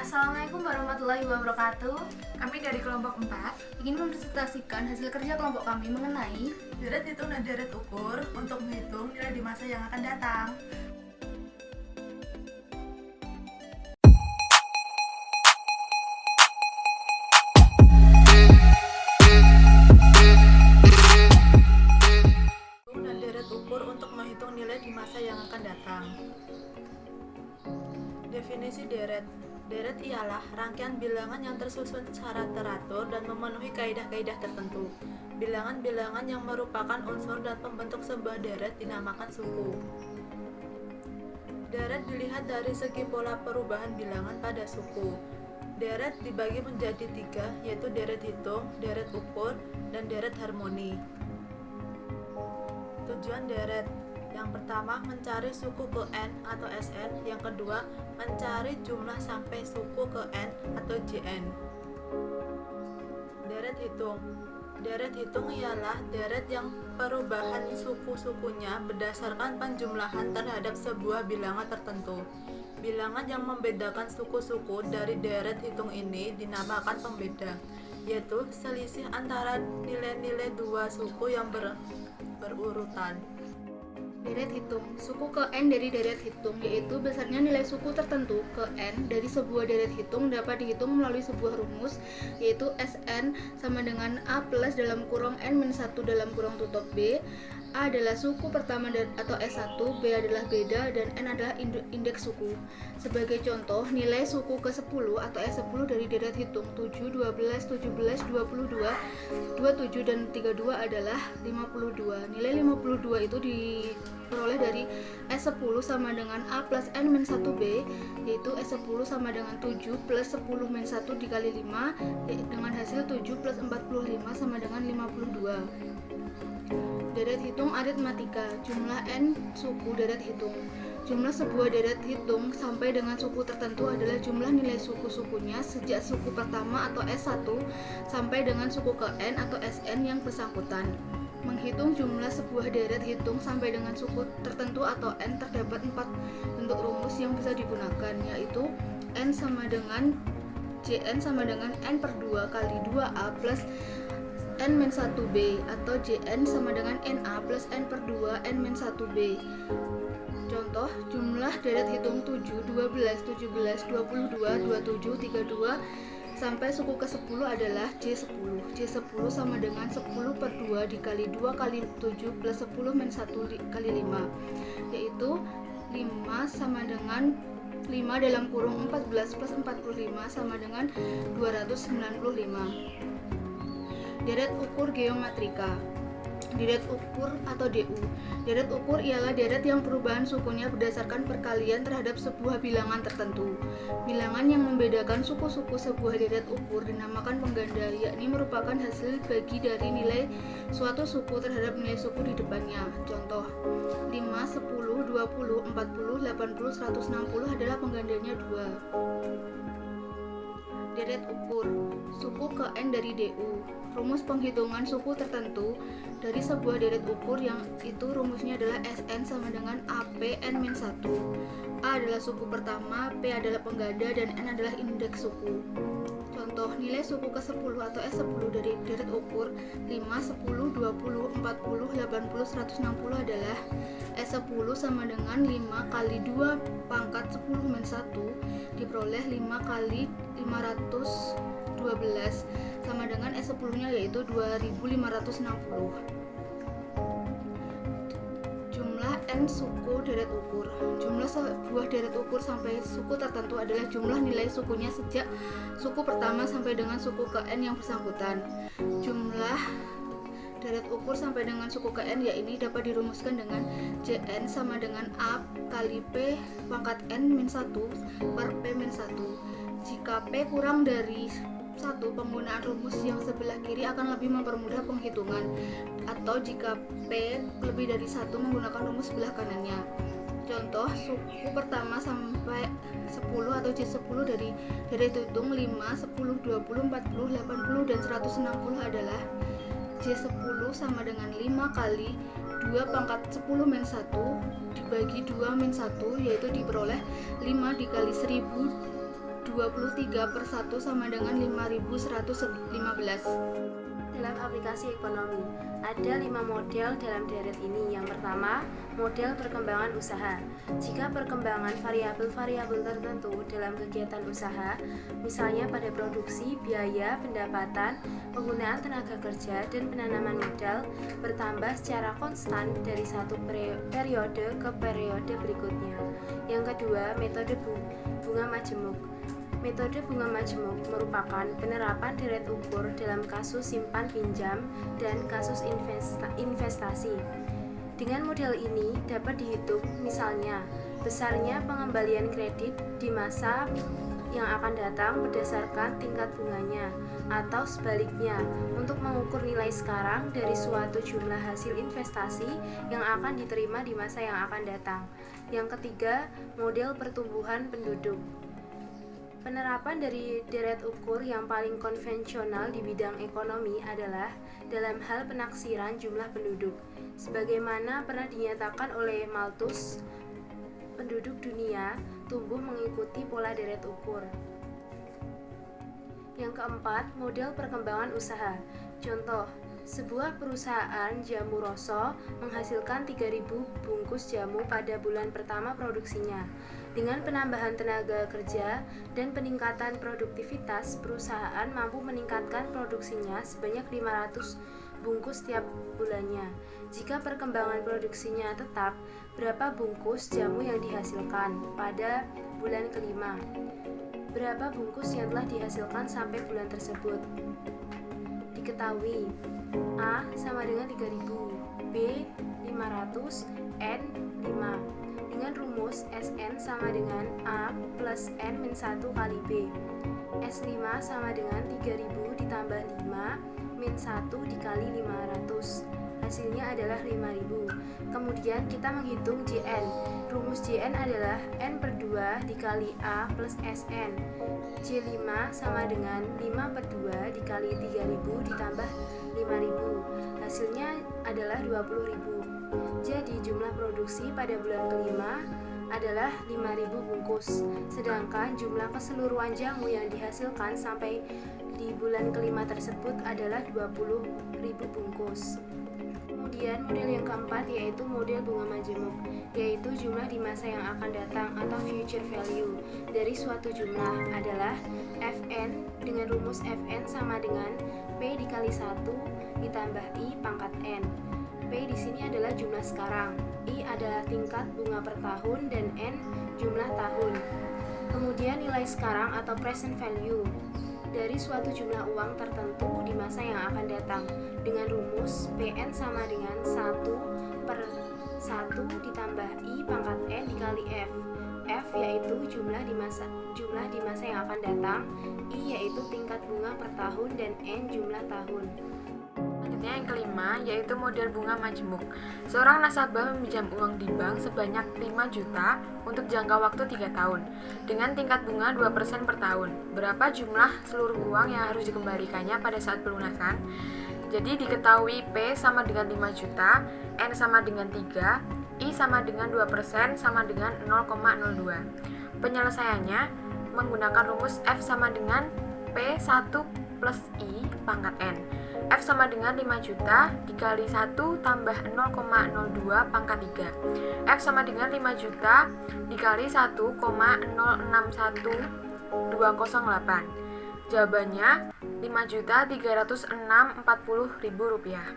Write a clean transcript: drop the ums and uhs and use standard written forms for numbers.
Assalamualaikum warahmatullahi wabarakatuh. Kami dari kelompok 4 Ingin mempresentasikan hasil kerja kelompok kami mengenai deret hitung dan deret ukur untuk menghitung nilai di masa yang akan datang. Dan deret ukur untuk menghitung nilai di masa yang akan datang. Definisi deret. Deret ialah rangkaian bilangan yang tersusun secara teratur dan memenuhi kaidah-kaidah tertentu. Bilangan-bilangan yang merupakan unsur dan pembentuk sebuah deret dinamakan suku. Deret dilihat dari segi pola perubahan bilangan pada suku. Deret dibagi menjadi 3, yaitu deret hitung, deret ukur, dan deret harmoni. Tujuan deret: yang pertama, mencari suku ke N atau Sn. Yang kedua, mencari jumlah sampai suku ke N atau Jn. Deret hitung. Deret hitung ialah deret yang perubahan suku-sukunya berdasarkan penjumlahan terhadap sebuah bilangan tertentu. Bilangan yang membedakan suku-suku dari deret hitung ini dinamakan pembeda, yaitu selisih antara nilai-nilai dua suku yang berurutan. deret hitung. Suku ke N dari deret hitung yaitu besarnya nilai suku tertentu ke N dari sebuah deret hitung dapat dihitung melalui sebuah rumus, yaitu Sn sama dengan A plus dalam kurung N-1 dalam kurung tutup B. A adalah suku pertama atau S1, B adalah beda, dan N adalah indeks suku. Sebagai contoh, nilai suku ke-10 atau S10 dari deret hitung 7, 12, 17, 22, 27, dan 32 adalah 52. Nilai 52 itu diperoleh dari S10 sama dengan A plus N-1B, yaitu S10 sama dengan 7 plus 10 min 1 dikali 5, dengan hasil 7 plus 45 sama dengan 52. Deret hitung aritmatika. Jumlah N suku deret hitung. Jumlah sebuah deret hitung sampai dengan suku tertentu adalah jumlah nilai suku-sukunya sejak suku pertama atau S1 sampai dengan suku ke N atau Sn yang bersangkutan. Menghitung jumlah sebuah deret hitung sampai dengan suku tertentu atau N terdapat 4 bentuk rumus yang bisa digunakan, yaitu N sama dengan Jn sama dengan N per 2 kali 2A plus N-1B, atau Jn sama dengan Na plus N per 2 N-1B. Contoh, jumlah deret hitung 7, 12, 17, 22, 27, 32 sampai suku ke-10 adalah J10. J10 sama dengan 10 per 2 dikali 2 kali 7 plus 10 min 1 kali 5, yaitu 5 sama dengan 5 dalam kurung 14 plus 45 sama dengan 295. Deret ukur geometrika. Deret ukur atau DU. Deret ukur ialah deret yang perubahan sukunya berdasarkan perkalian terhadap sebuah bilangan tertentu. Bilangan yang membedakan suku-suku sebuah deret ukur dinamakan pengganda, yakni merupakan hasil bagi dari nilai suatu suku terhadap nilai suku di depannya. Contoh, 5, 10, 20, 40, 80, 160 adalah penggandanya 2. Deret ukur. Suku ke N dari DU. Rumus penghitungan suku tertentu dari sebuah deret ukur yang itu rumusnya adalah Sn sama dengan AP N-1. A adalah suku pertama, P adalah pengganda, dan N adalah indeks suku. Contoh, nilai suku ke-10 atau S10 dari deret ukur 5, 10, 20, 40, 80, 160 adalah S10 sama dengan 5 kali 2 pangkat 10 min 1 diperoleh 5 kali 512 sama dengan S10 nya yaitu 2560. Jumlah N suku deret ukur. Jumlah sebuah deret ukur sampai suku tertentu adalah jumlah nilai sukunya sejak suku pertama sampai dengan suku ke N yang bersangkutan. Jumlah deret ukur sampai dengan suku ke N yakni dapat dirumuskan dengan Jn sama dengan A kali P pangkat N min 1 per P min 1. Jika P kurang dari 1, penggunaan rumus yang sebelah kiri akan lebih mempermudah penghitungan, atau jika P lebih dari 1 menggunakan rumus sebelah kanannya. Contoh, suku pertama sampai 10 atau J10 dari deret hitung 5, 10, 20, 40, 80, dan 160 adalah J10 sama dengan 5 kali 2 pangkat 10 min 1 dibagi 2 min 1, yaitu diperoleh 5 dikali 1000 23/1 sama dengan 5.115. Dalam aplikasi ekonomi, ada 5 model dalam deret ini. Yang pertama, model perkembangan usaha. Jika perkembangan variabel-variabel tertentu dalam kegiatan usaha, misalnya pada produksi, biaya, pendapatan, penggunaan tenaga kerja, dan penanaman modal, bertambah secara konstan dari satu periode ke periode berikutnya. Yang kedua, metode bunga majemuk. Metode bunga majemuk merupakan penerapan deret ukur dalam kasus simpan pinjam dan kasus investasi. Dengan model ini dapat dihitung misalnya besarnya pengembalian kredit di masa yang akan datang berdasarkan tingkat bunganya, atau sebaliknya untuk mengukur nilai sekarang dari suatu jumlah hasil investasi yang akan diterima di masa yang akan datang. Yang ketiga, model pertumbuhan penduduk. Penerapan dari deret ukur yang paling konvensional di bidang ekonomi adalah dalam hal penaksiran jumlah penduduk. Sebagaimana pernah dinyatakan oleh Malthus, penduduk dunia tumbuh mengikuti pola deret ukur. Yang keempat, model perkembangan usaha. Contoh, sebuah perusahaan jamu Rosso menghasilkan 3.000 bungkus jamu pada bulan pertama produksinya. Dengan penambahan tenaga kerja dan peningkatan produktivitas, perusahaan mampu meningkatkan produksinya sebanyak 500 bungkus setiap bulannya. Jika perkembangan produksinya tetap, berapa bungkus jamu yang dihasilkan pada bulan kelima? Berapa bungkus yang telah dihasilkan sampai bulan tersebut? Diketahui, A sama dengan 3.000, B 500, N 5. Dengan rumus Sn sama dengan A plus N min 1 kali B. S5 sama dengan 3.000 ditambah 5 min 1 dikali 500. Hasilnya adalah 5.000. Kemudian kita menghitung Jn. Rumus Jn adalah N per 2 dikali A plus Sn. J5 sama dengan 5 per 2 dikali 3.000 ditambah 5.000. Hasilnya adalah 20.000. Jadi jumlah produksi pada bulan kelima adalah 5.000 bungkus. Sedangkan jumlah keseluruhan jamu yang dihasilkan sampai di bulan kelima tersebut adalah 20.000 bungkus. Kemudian model yang keempat yaitu model bunga majemuk, yaitu jumlah di masa yang akan datang atau future value dari suatu jumlah adalah Fn dengan rumus Fn sama dengan P dikali 1 ditambah I pangkat N. P di sini adalah jumlah sekarang, I adalah tingkat bunga per tahun, dan N jumlah tahun. Kemudian nilai sekarang atau present value dari suatu jumlah uang tertentu di masa yang akan datang dengan rumus Pn sama dengan 1 per 1 ditambah I pangkat N dikali F. F yaitu jumlah di masa yang akan datang, I yaitu tingkat bunga per tahun, dan N jumlah tahun. Selanjutnya yang kelima yaitu model bunga majemuk. Seorang nasabah meminjam uang di bank sebanyak 5 juta untuk jangka waktu 3 tahun dengan tingkat bunga 2% per tahun. Berapa jumlah seluruh uang yang harus dikembalikannya pada saat pelunasan? Jadi diketahui P sama dengan 5 juta, N sama dengan 3, I sama dengan 2% sama dengan 0,02. Penyelesaiannya menggunakan rumus F sama dengan P1 plus I pangkat N. F sama dengan 5 juta dikali 1 tambah 0,02 pangkat 3. F sama dengan 5 juta dikali 1,061208. Jawabannya 5.306.040.000 rupiah.